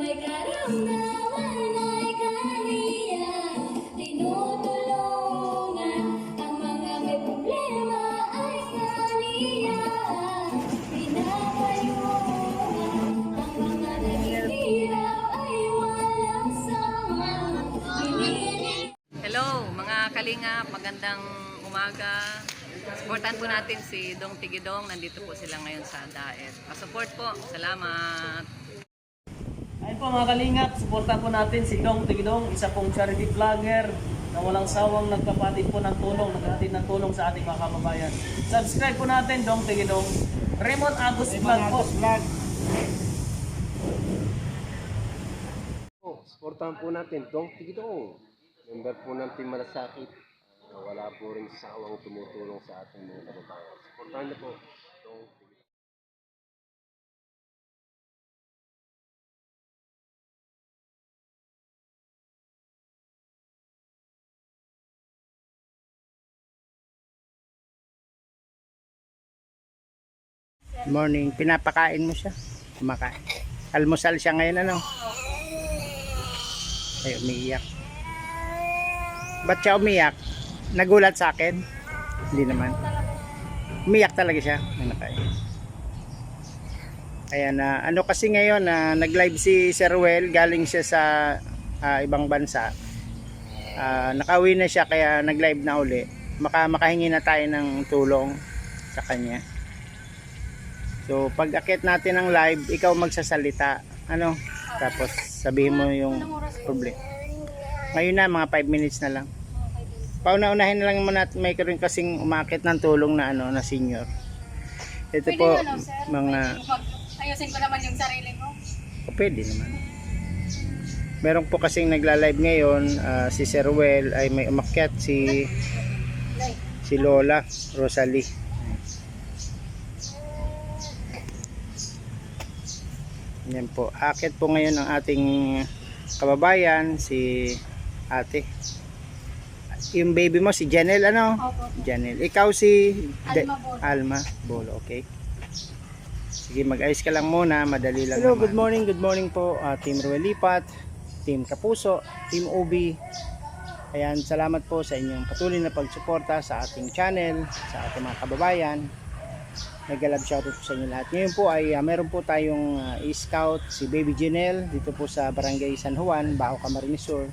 may karamdaman ay kaniya tinutulungan, ang mga may problema ay kaniya pinapayungan, ang mga naghihirap ay walang sama. Hello mga kalingap, magandang umaga. Supportan po natin si Dong Tigidong. Nandito po sila ngayon sa Daet. Pasupport po. Salamat. Ayun po mga kalingap, supportan po natin si Dong Tigidong, isa pong charity vlogger na walang sawang nagpapatid po ng tulong, naghatid ng tulong sa ating mga kababayan. Subscribe po natin, Dong Tigidong. Raymond Agus Vlog po. Supportahan po natin Dong Tigidong. Member po ng Team Malasakit na wala po rin sawang tumutulong sa ating mga kababayan. Supportahan niyo po Dong Tigidong. Morning, pinapakain mo siya. Kumakain. Almusal siya ngayon, ano? Ay, umiiyak. Ba't siya umiyak? Nagulat sa akin? Hindi naman. Umiyak talaga siya. Kaya na, ano kasi ngayon, nag-live si Sir Well, galing siya sa ibang bansa. Nakauwi na siya, kaya nag-live na uli. Makahingi na tayo ng tulong sa kanya. So, pag akit natin ng live, ikaw magsasalita. Ano? Tapos, sabihin mo yung problem. Ngayon na, mga 5 minutes na lang. Pauna-unahin na lang muna at may rin kasing umakit ng tulong na na senior. Ito Pwede po, ano, sir? mga... Ayusin ko naman yung sarili mo. Pwede naman. Meron po kasing nagla-live ngayon, si Sir Well, ay may umakyat si Lola Rosalie. Yan po. Akit po ngayon ang ating kababayan, si ate. Yung baby mo, si Janelle, ano? Opo. Janelle. Ikaw si Alma Bolo. Alma Bolo, okay. Sige, mag-ayos ka lang muna. Madali lang. Hello, naman. Good morning po. Team Ruel Lipat, Team Kapuso, Team Ubi. Ayan, salamat po sa inyong patuloy na pagsuporta sa ating channel, sa ating mga kababayan. Nag-love shoutout po sa inyo lahat. Ngayon po ay meron po tayong e-scout, si Baby Janelle, dito po sa Barangay San Juan, Bao Camarines Sur,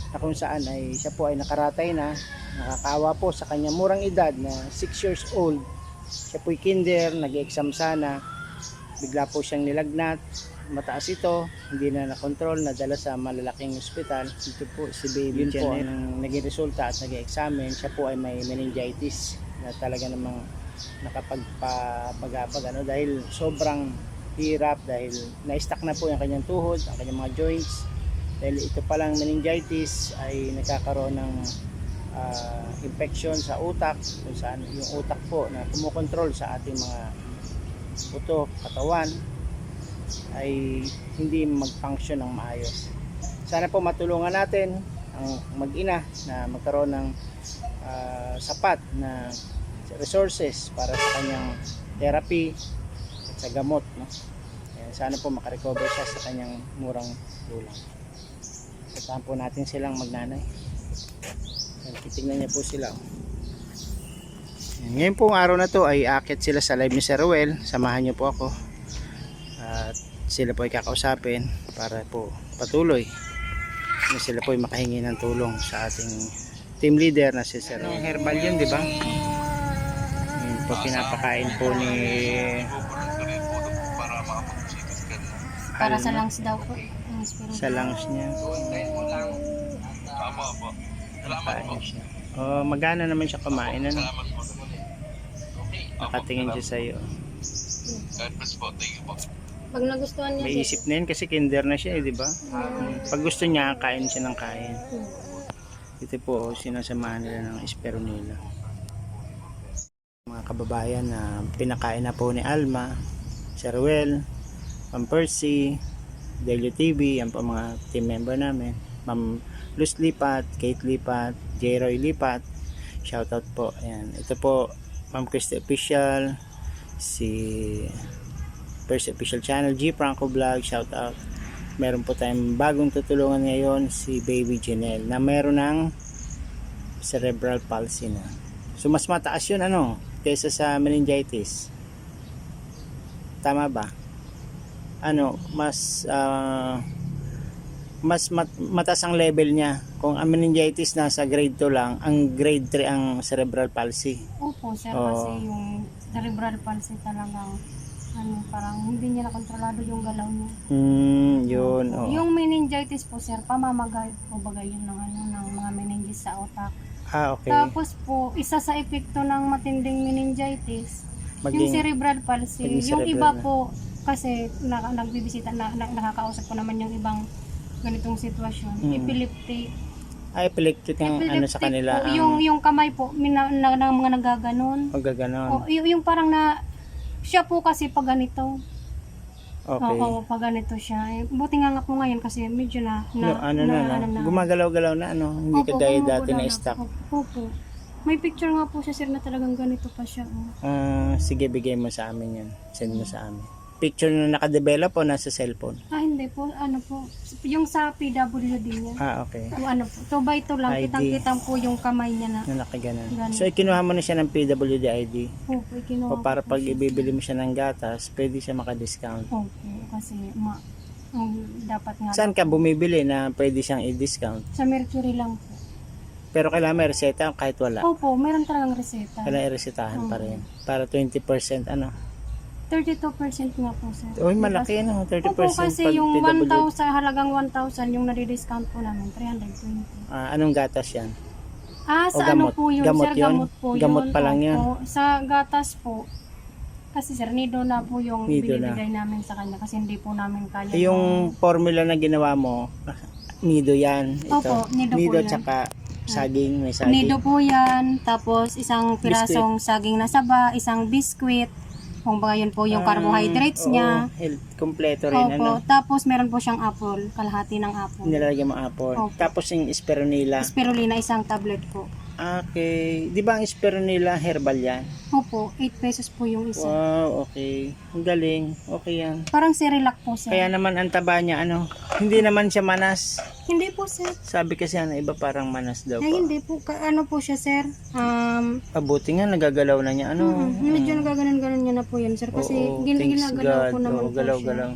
na kung saan ay siya po ay nakaratay na, nakakaawa po sa kanyang murang edad na 6 years old. Siya po ay kinder, nag-exam sana, bigla po siyang nilagnat, mataas ito, hindi na nakontrol, nadala sa malalaking ospital. Dito po si Baby Janelle po ang naging resulta at nag-examine. Siya po ay may meningitis na talaga namang nakapagpagapag dahil sobrang hirap, dahil na-stuck na po yung kanyang tuhod, ang kanyang mga joints. Dahil ito palang meningitis ay nagkakaroon ng infection sa utak, kung saan yung utak po na kumukontrol sa ating mga utok, katawan, ay hindi mag-function ng maayos. Sana po matulungan natin ang mag-ina na magkaroon ng sapat na resources para sa kanyang therapy at sa gamot, no? Ayan, sana po makarecover siya sa kanyang murang gulang. Sasama po natin silang magnanay. Ayan, titignan niya po sila. Ayan, ngayon pong araw na to ay akit sila sa live ni Sir Ruel. Samahan niyo po ako at sila po ay kakausapin para po patuloy na sila po ay makahingi ng tulong sa ating team leader na si Sir Ruel. Herbal yun, di ba? Po, pinapakain po ni Para sa lungs daw po. sa lungs niya. Pakain siya. Magana naman siya kumain, ano? Nakatingin siya sa iyo. Pag nagustuhan niya, May isip na yun kasi kinder na siya, di ba? Pag gusto niya, kain siya ng kain. Ito po, sinasamahan nila ng Esperonilla. Mga kababayan na pinakain na po ni Alma, Sir Well, Ma'am Percy, Delio TV, yan po mga team member namin. Ma'am Luz Lipat, Kate Lipat, J. Roy Lipat, shoutout po. Ayan. Ito po, Ma'am Christy Official, si Percy Official Channel, G. Franco Vlog, shoutout. meron po tayong bagong tutulungan ngayon, si Baby Janelle, na meron ng cerebral palsy na. So mas mataas yun kaysa sa meningitis. Tama ba? Mas mataas ang level niya. Kung ang meningitis nasa grade 2 lang, ang grade 3 ang cerebral palsy. Opo, sir, Oo. kasi yung cerebral palsy talagang parang hindi niya nakontrolado yung galaw niya. Yun. Yung meningitis po, sir, pamamagay po bagay yun ng mga meninges sa utak. Okay. Tapos po, isa sa epekto ng matinding meningitis, yung cerebral palsy. maging Yung cerebral iba na. po, kasi nagbibisita, nakakausap ko naman yung ibang ganitong sitwasyon. Epileptic. Epileptic ang sa kanila. Po, yung kamay po, ng mga nagaganon. Ganon. Yung parang siya po kasi pag ganito. Okay. Oo, pag ganito siya. Buti nga po ngayon kasi medyo na Gumagalaw-galaw na hindi ka Opo, dahil gumagalaw dati na na. stuck. Opo. May picture nga po siya, sir, na talagang ganito pa siya. Sige, bigay mo sa amin yan. Send mo sa amin. Picture na nakadevelop o nasa cellphone? Hindi po, yung sa PWD niya. Okay. Yung 2 by 2 lang, ID. kitang-kitang po yung kamay niya na. Na nakaganon. Ganun. So, ikinuha mo na siya ng PWD ID. Opo, kinuha O para ko po pag siya. ibibili mo siya ng gatas, pwede siya makadiscount. Opo, kasi dapat nga. Saan ka bumibili na pwede siyang i-discount? Sa Mercury lang po. Pero kailangan may reseta kahit wala. Opo, meron talagang reseta. Kailangan i-resetahan pa rin. Para 20% 32% nga po, sir. Uy, malaki 30% Opo, kasi pag yung PWD. 1,000, halagang 1,000, yung nadi-discount po namin, 320. Anong gatas yan? Sa gamot? ano po yun, Gamot sir? yun? Gamot po yun. Gamot pa lang yan? Opo. Sa gatas po, kasi sir, nido na po yung Nido na. binibigay namin sa kanya kasi hindi po namin kaya. Yung formula na ginawa mo, nido yan. Ito. Opo, nido po yan. Tsaka saging, may saging. Nido po yan, tapos isang pirasong saging na saba, isang biskwit, kung baga yun po yung carbohydrates niya. Kompleto rin. Opo, tapos meron po siyang apple, kalahati ng apple. Nilalagyan mo apple. Opo. Tapos yung spirulina. Spirulina, isang tablet po. Okay. Di ba ang spirulina herbal yan? Opo, 8 pesos po yung isa. Wow, okay. Ang galing. Okay yan. Parang Cerelac po, sir. Kaya naman ang taba niya, hindi naman siya manas. Hindi po, sir. Sabi kasi iba parang manas daw Ay, pa. hindi po. Ano po siya, sir? Pabuti nga, nagagalaw na niya. Medyo nagaganon-ganon niya na po yan, sir. Kasi thanks ginagalaw ko God. naman po Galaw-galaw.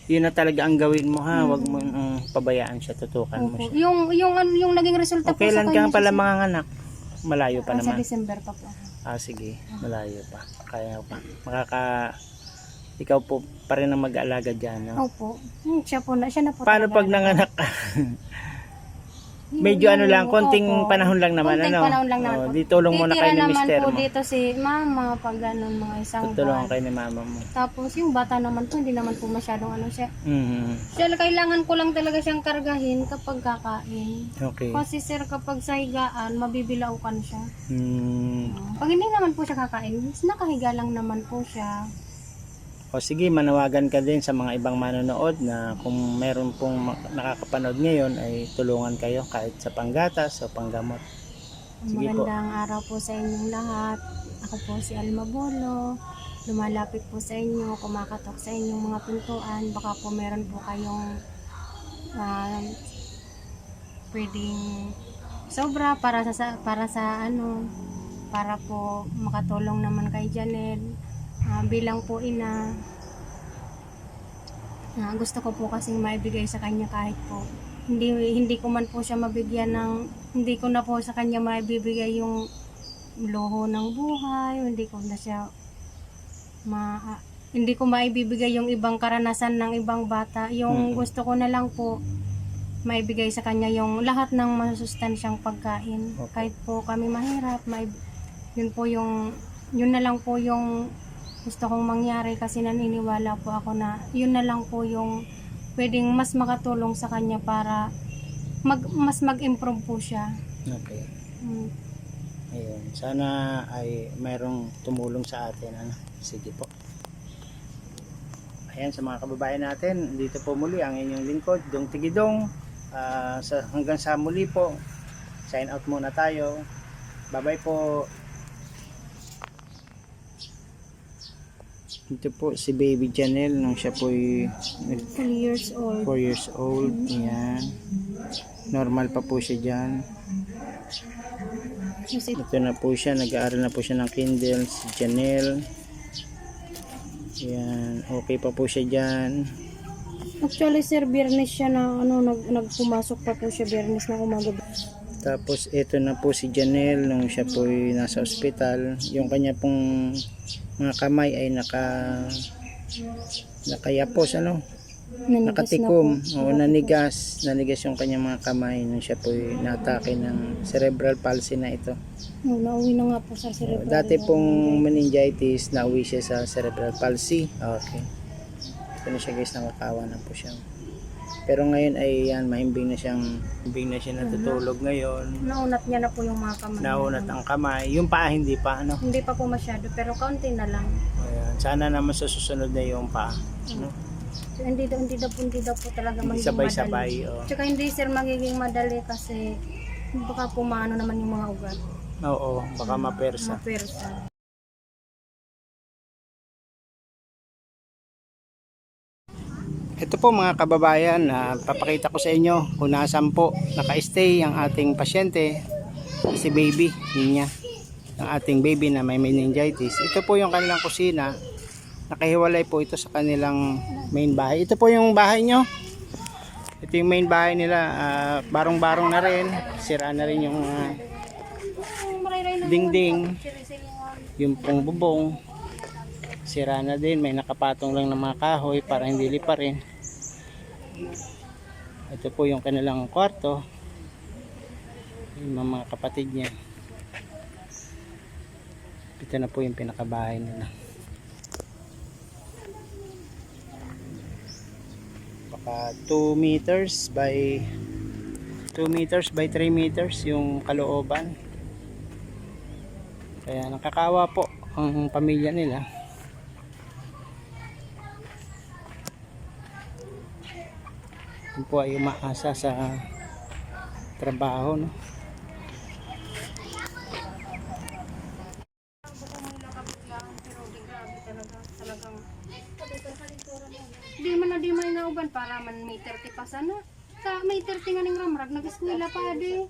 Yun na talaga ang gawin mo Huwag mo pabayaan siya, tutukan siya. mo Opo. siya. Yung naging resulta po sa Kailan kanya. ka pala manganganak? Malayo pa Sa naman. December pa po. Sige, malayo pa. Kaya pa. Ikaw po pa rin ang mag-aalaga dyan. No? Opo. Siya na po. Paano talaga. pag nanganak ka? Medyo lang, konting Opo. panahon lang naman. Konting panahon lang naman po. Di tulong muna kayo ni mister naman po mo. dito si mama pag ganun mga isang Tutulungan buwan. kayo ni mama mo. Tapos yung bata naman po, hindi naman po masyadong siya. Mhm. Siya, kailangan ko lang talaga siyang kargahin kapag kakain. Okay. Kasi sir, kapag sa higaan, mabibilaukan siya. Hmm. Pag hindi naman po siya kakain, nakahiga lang naman po siya. O sige, manawagan ka din sa mga ibang manonood na kung meron pong nakakapanood ngayon ay tulungan kayo kahit sa panggatas o panggamot. Sige po. Magandang araw po sa inyong lahat. Ako po si Alma Bolo. Lumalapit po sa inyo, kumakatok sa inyong mga pintuan. Baka po meron po kayong pwedeng sobra para po makatulong naman kay Janelle. Bilang po ina, gusto ko po kasing maibigay sa kanya kahit po hindi ko man po siya mabigyan hindi ko na po sa kanya maibibigay yung luho ng buhay, hindi ko maibibigay yung ibang karanasan ng ibang bata. Yung gusto ko na lang po maibigay sa kanya yung lahat ng masusustansyang pagkain. Okay. Kahit po kami mahirap, yun na lang po yung gusto kong mangyari kasi naniniwala po ako na yun na lang po yung pwedeng mas makatulong sa kanya para mas mag-improve po siya. Okay. Ayun. Sana ay mayroong tumulong sa atin. Sige po. Ayan, sa mga kababayan natin, dito po muli ang inyong lingkod, Dong Tigidong. Hanggang sa muli po, sign out muna tayo. Bye bye po. Ito po si Baby Janelle nung siya po 3 years old. 4 years old. Yan. Normal pa po siya dyan. Kasi Ito na po siya. Nag-aaral na po siya ng Kindle. Si Janelle. Yan. Okay pa po siya dyan. actually sir, Biyernes siya na nagpumasok pa po siya Biyernes na umaga. Tapos ito na po si Janelle nung siya po nasa ospital. Yung kanya pong mga kamay ay nakayapos, ano? Nakatikom. O nanigas yung kanyang mga kamay nung siya po natake ng cerebral palsy na ito. No, nauwi na nga po sa cerebral. Dati pong meningitis, nauwi siya sa cerebral palsy. Okay. Ito na siya guys, nakakawa na po siya. Pero ngayon ay yan, mahimbing na siya natutulog ngayon. Naunat niya na po yung mga kamay. Naunat ang kamay. Yung paa hindi pa, ano? Hindi pa po masyado, pero kaunti na lang. Ayan. Sana naman sa susunod na yung paa. No? So, hindi daw po talaga Hindi magiging sabay-sabay. madali. Oh. Tsaka hindi sir magiging madali kasi baka pumano naman yung mga ugat. Oo, baka mapersa. Mapersa. Ito po mga kababayan, papakita ko sa inyo kung nasaan po naka-stay ang ating pasyente, si baby, niya, ang ating baby na may meningitis. Ito po yung kanilang kusina, nakahiwalay po ito sa kanilang main bahay. Ito po yung bahay nyo. Ito yung main bahay nila, barong-barong na rin, sira na rin yung dingding, yung pong bubong. Sira na din, may nakapatong lang ng mga kahoy para hindi liparin. Ito po yung kanilang kwarto, yung mga kapatid niya. Ito na po yung pinakabahay nila. Baka 2 meters by 3 meters yung kalooban. Kaya nakakawa po ang pamilya nila. Ito po ay umaasa sa trabaho, no? Di man nauban para man may 30 pa sana. Sa may 30 nga ning ramrag nag-eskwela pa di.